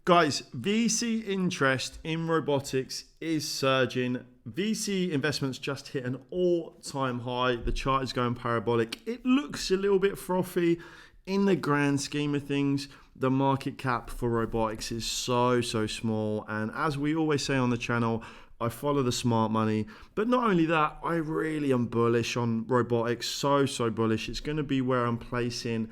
Guys, VC interest in robotics is surging. VC investments just hit an all-time high. The chart is going parabolic. It looks a little bit frothy. In the grand scheme of things, the market cap for robotics is so small. And as we always say on the channel, I follow the smart money. But not only that, I really am bullish on robotics. So bullish. It's going to be where I'm placing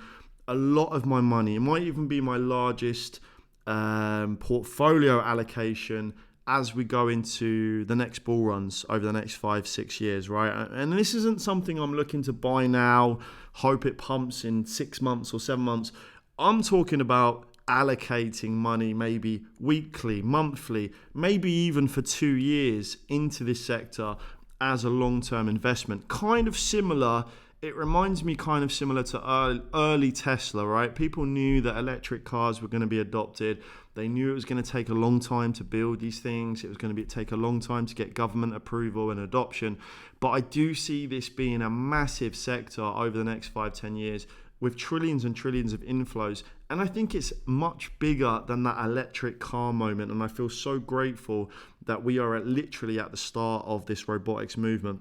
a lot of my money. It might even be my largest portfolio allocation as we go into the next bull runs over the next 5-6 years, right? And this isn't something I'm looking to buy now, hope it pumps in 6 months or 7 months. I'm talking about allocating money maybe weekly, monthly, maybe even for 2 years into this sector as a long-term investment. Kind of similar. It reminds me kind of similar to early Tesla, right? People knew that electric cars were going to be adopted. They knew it was going to take a long time to build these things. It was going to take a long time to get government approval and adoption. But I do see this being a massive sector over the next 5-10 years with trillions and trillions of inflows. And I think it's much bigger than that electric car moment. And I feel so grateful that we are literally at the start of this robotics movement.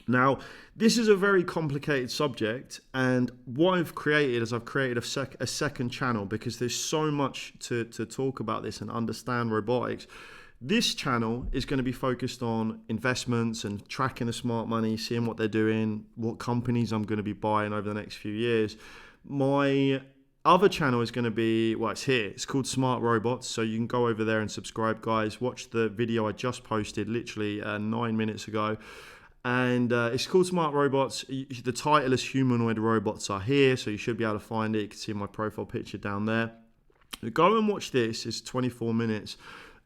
Now, this is a very complicated subject, and what I've created is I've created a second channel because there's so much to talk about this and understand robotics. This channel is going to be focused on investments and tracking the smart money, seeing what they're doing, what companies I'm going to be buying over the next few years. My other channel is going to be, well, it's here. It's called Smart Robots, so you can go over there and subscribe, guys. Watch the video I just posted literally 9 minutes ago. And it's called Smart Robots. The title is Humanoid Robots Are Here, so you should be able to find it. You can see my profile picture down there. Go and watch this. It's 24 minutes.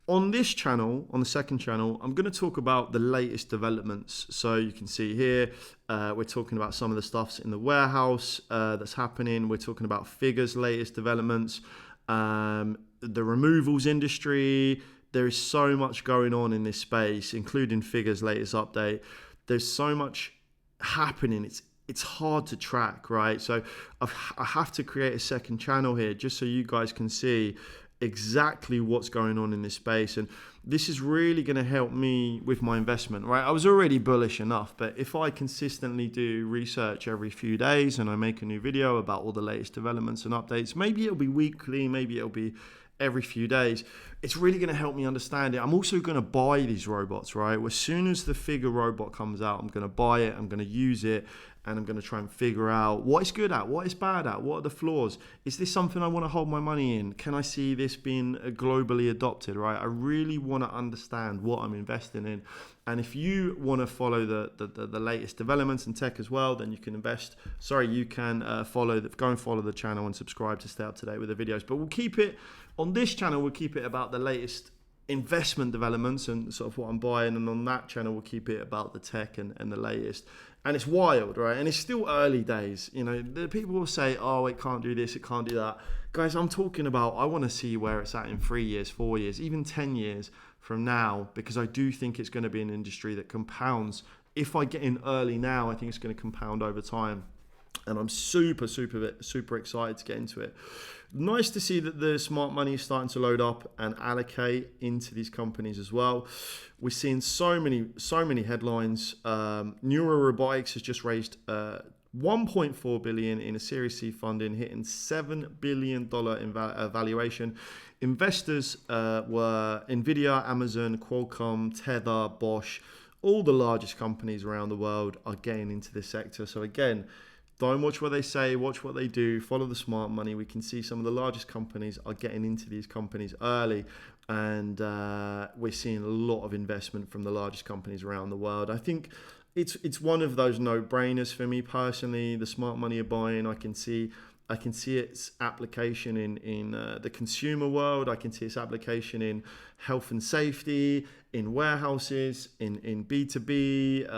On this channel, on the second channel, I'm going to talk about the latest developments. So you can see here, we're talking about some of the stuffs in the warehouse that's happening. We're talking about Figure's latest developments, the removals industry. There is so much going on in this space, including Figure's latest update. There's so much happening. It's hard to track, right? So I have to create a second channel here just so you guys can see exactly what's going on in this space. And this is really going to help me with my investment, right? I was already bullish enough, but if I consistently do research every few days and I make a new video about all the latest developments and updates, maybe it'll be weekly, maybe it'll be every few days, it's really going to help me understand it. I'm also going to buy these robots, right? As soon as the Figure robot comes out, I'm going to buy it, I'm going to use it, and I'm going to try and figure out what it's good at, what it's bad at, what are the flaws. Is this something I want to hold my money in? Can I see this being globally adopted, right? I really want to understand what I'm investing in. And if you want to follow the latest developments in tech as well, then you can go and follow the channel and subscribe to stay up to date with the videos. But we'll keep it, on this channel, we'll keep it about the latest investment developments and sort of what I'm buying. And on that channel, we'll keep it about the tech and the latest. And it's wild, right? And it's still early days. You know, the people will say, oh, it can't do this, it can't do that. Guys, I'm talking about, I want to see where it's at in 3 years, 4 years, even 10 years from now, because I do think it's going to be an industry that compounds. If I get in early now, I think it's going to compound over time. And I'm super excited to get into it. Nice to see that the smart money is starting to load up and allocate into these companies as well. We're seeing so many headlines. Neuro Robotics has just raised 1.4 billion in a Series C funding, hitting $7 billion valuation. Investors were Nvidia, Amazon, Qualcomm, Tether, Bosch. All the largest companies around the world are getting into this sector. So again, don't watch what they say, watch what they do, follow the smart money. We can see some of the largest companies are getting into these companies early, and we're seeing a lot of investment from the largest companies around the world. I think it's one of those no-brainers for me personally. The smart money are buying. I can see its application in the consumer world. I can see its application in health and safety, in warehouses, in B2B,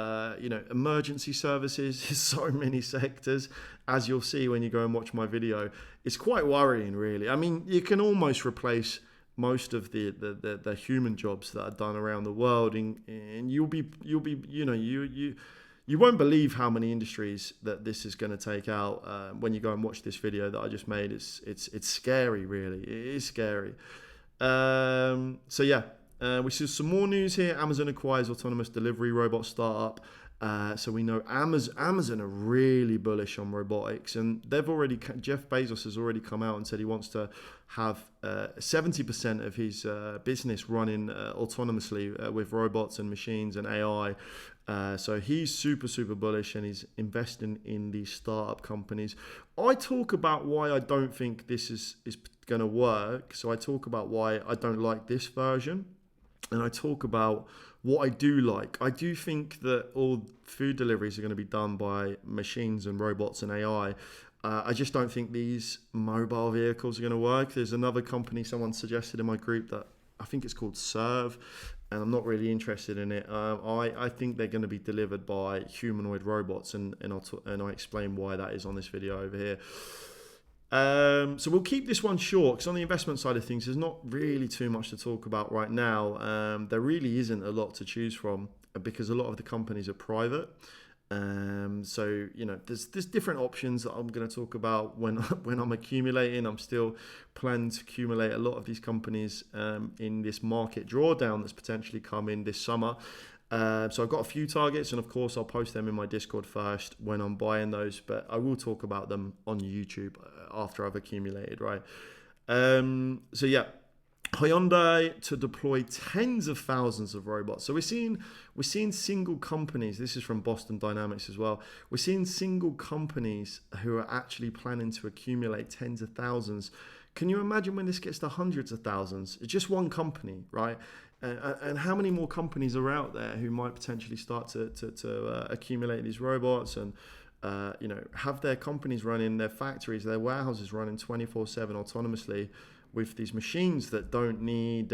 emergency services. There's so many sectors, as you'll see when you go and watch my video. It's quite worrying, really. I mean, you can almost replace most of the human jobs that are done around the world, and you won't believe how many industries that this is going to take out when you go and watch this video that I just made. It's scary, really. It is scary. So yeah, we see some more news here. Amazon acquires autonomous delivery robot startup. So we know Amazon are really bullish on robotics, and Jeff Bezos has already come out and said he wants to have 70% of his business running autonomously with robots and machines and AI. So he's super bullish, and he's investing in these startup companies. I talk about why I don't think this is going to work. So I talk about why I don't like this version, and I talk about what I do like. I do think that all food deliveries are going to be done by machines and robots and AI. I just don't think these mobile vehicles are going to work. There's another company someone suggested in my group that I think it's called Serve, and I'm not really interested in it. I think they're going to be delivered by humanoid robots, and I explain why that is on this video over here. So we'll keep this one short, because on the investment side of things, there's not really too much to talk about right now. There really isn't a lot to choose from, because a lot of the companies are private. So there's different options that I'm going to talk about when I'm accumulating. I'm still planning to accumulate a lot of these companies in this market drawdown that's potentially coming this summer. So I've got a few targets, and of course I'll post them in my Discord first when I'm buying those, but I will talk about them on YouTube after I've accumulated, right? So yeah, Hyundai to deploy tens of thousands of robots. So we're seeing single companies. This is from Boston Dynamics as well. We're seeing single companies who are actually planning to accumulate tens of thousands. Can you imagine when this gets to hundreds of thousands? It's just one company, right? And how many more companies are out there who might potentially start to accumulate these robots and have their companies running, their factories, their warehouses running 24/7 autonomously with these machines that don't need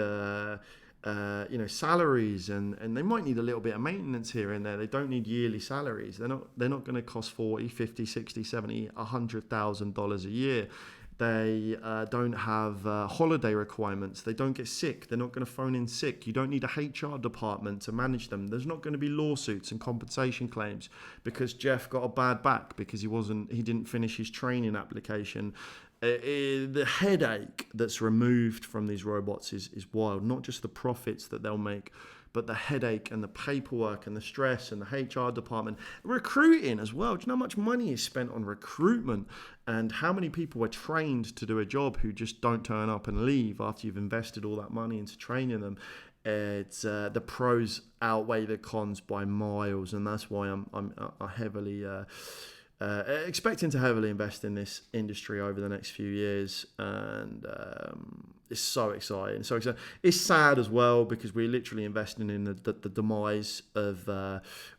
salaries, and they might need a little bit of maintenance here and there. They don't need yearly salaries. They're not going to cost 40, 50, 60, 70, $100,000 a year. They don't have holiday requirements. They don't get sick. They're not going to phone in sick. You don't need a HR department to manage them. There's not going to be lawsuits and compensation claims because Jeff got a bad back because he didn't finish his training application. The headache that's removed from these robots is wild. Not just the profits that they'll make, but the headache and the paperwork and the stress and the HR department. Recruiting as well. Do you know how much money is spent on recruitment, and how many people are trained to do a job who just don't turn up and leave after you've invested all that money into training them? It's the pros outweigh the cons by miles, and that's why I'm heavily expecting to heavily invest in this industry over the next few years, and it's so exciting. It's sad as well because we're literally investing in the demise of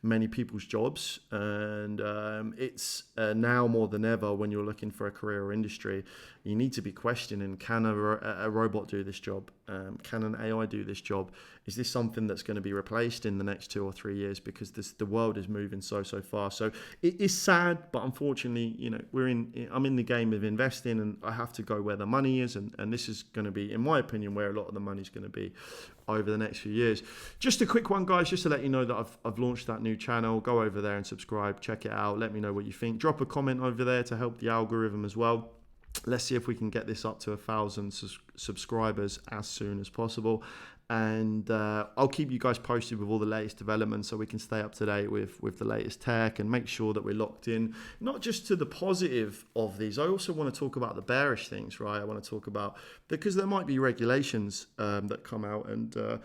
many people's jobs, and it's now more than ever when you're looking for a career or industry, you need to be questioning: can a robot do this job? Can an AI do this job? Is this something that's going to be replaced in the next 2 or 3 years? Because the world is moving so fast. So it is sad, but unfortunately, I'm in the game of investing, and I have to go where the money is, and this is going to be, in my opinion, where a lot of the money is going to be over the next few years. Just a quick one, guys, just to let you know that I've launched that new channel. Go over there and subscribe, check it out. Let me know what you think. Drop a comment over there to help the algorithm as well. Let's see if we can get this up to 1,000 subscribers as soon as possible. And I'll keep you guys posted with all the latest developments so we can stay up to date with the latest tech and make sure that we're locked in, not just to the positive of these. I also want to talk about the bearish things, right? I want to talk about, because there might be regulations that come out, and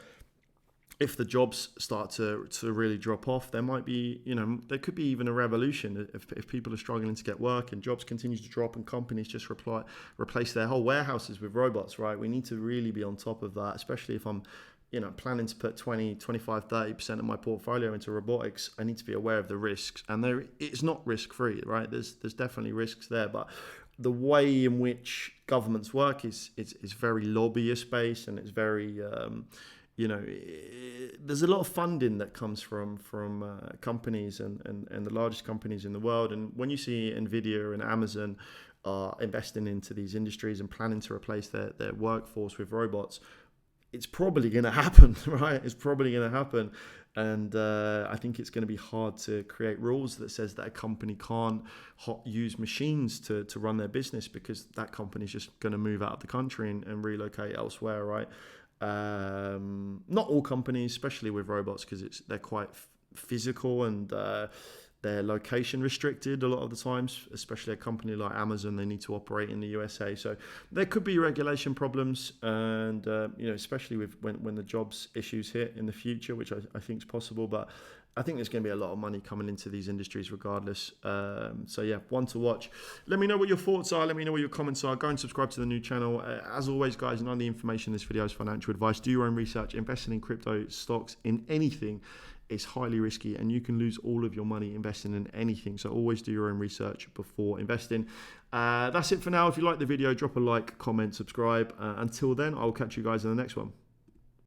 if the jobs start to really drop off, there might be, there could be even a revolution if people are struggling to get work and jobs continue to drop and companies just replace their whole warehouses with robots, right? We need to really be on top of that, especially if I'm, planning to put 20, 25, 30% of my portfolio into robotics. I need to be aware of the risks, and it's not risk-free, right? There's definitely risks there, but the way in which governments work is very lobbyist-based, and it's very... there's a lot of funding that comes from companies and the largest companies in the world. And when you see Nvidia and Amazon are investing into these industries and planning to replace their workforce with robots, it's probably going to happen, right? It's probably going to happen. And I think it's going to be hard to create rules that says that a company can't use machines to run their business, because that company is just going to move out of the country and relocate elsewhere, right? Not all companies, especially with robots, because they're quite physical and they're location restricted a lot of the times, especially a company like Amazon. They need to operate in the USA, so there could be regulation problems, and especially with when the jobs issues hit in the future, which I think is possible. But I think there's going to be a lot of money coming into these industries regardless. So yeah, one to watch. Let me know what your thoughts are. Let me know what your comments are. Go and subscribe to the new channel. As always, guys, none of the information in this video is financial advice. Do your own research. Investing in crypto, stocks, in anything is highly risky, and you can lose all of your money investing in anything. So always do your own research before investing. That's it for now. If you like the video, drop a like, comment, subscribe. Until then, I'll catch you guys in the next one.